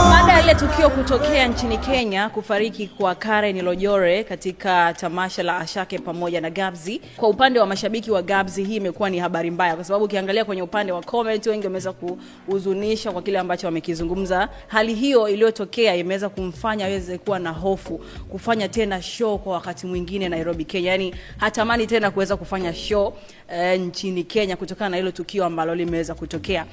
Baada ya ile tukio kutokea nchini Kenya, kufariki kwa Karen Lojore katika tamasha la Ashake pamoja na Gabzi, kwa upande wa mashabiki wa Gabzi hii imekuwa ni habari mbaya, kwa sababu ukiangalia kwenye upande wa comment wengi wameweza kuhuzunisha kwa kile ambacho wamekizungumza. Hali hiyo iliyotokea imeweza kumfanya aweze kuwa na hofu kufanya tena show kwa wakati mwingine Nairobi, Kenya. Yani hatamani tena kuweza kufanya show nchini Kenya kutokana na hilo tukio ambalo limeweza kutokea.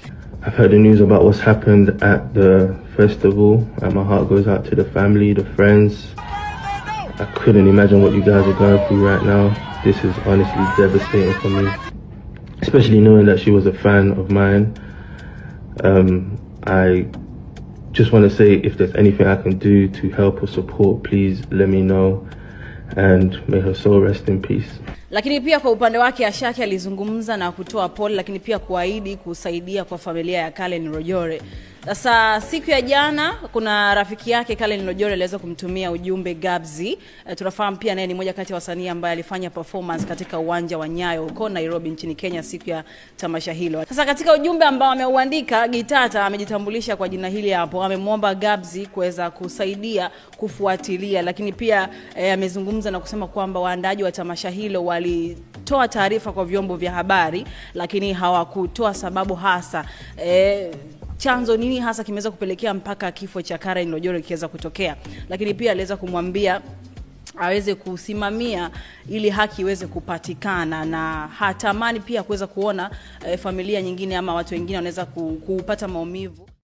I've heard the news about what's happened at the festival, and my heart goes out to the family, the friends. I couldn't imagine what you guys are going through right now. This is honestly devastating for me, especially knowing that she was a fan of mine. I just want to say, if there's anything I can do to help or support, please let me know, and may her soul rest in peace. Lakini pia kwa upande wake Ashake alizungumza na kutoa pole, lakini pia kuahidi kusaidia kwa familia ya Karen Lojore. Sasa siku ya jana kuna rafiki yake Karen Lojore aliweza kumtumia ujumbe Gabzi. Tunafahamu pia naye ni mmoja kati ya wasanii ambaye alifanya performance katika uwanja wa Nyayo huko Nairobi nchini Kenya siku ya tamasha hilo. Sasa katika ujumbe ambao ameuandika, Gitata amejitambulisha kwa jina hili hapo. Amemwomba Gabzi kuweza kusaidia kufuatilia, lakini pia amezungumza na kusema kwamba waandaji wa tamasha hilo walitoa taarifa kwa vyombo vya habari, lakini hawakutoa sababu hasa chanzo nini hasa kimeweza kupelekea mpaka kifo cha Karen Lojore kiweza kutokea. Lakini pia aliweza kumwambia aweze kusimamia ili haki iweze kupatikana, na hatamani pia kuweza kuona familia nyingine ama watu wengine wanaweza kupata maumivu.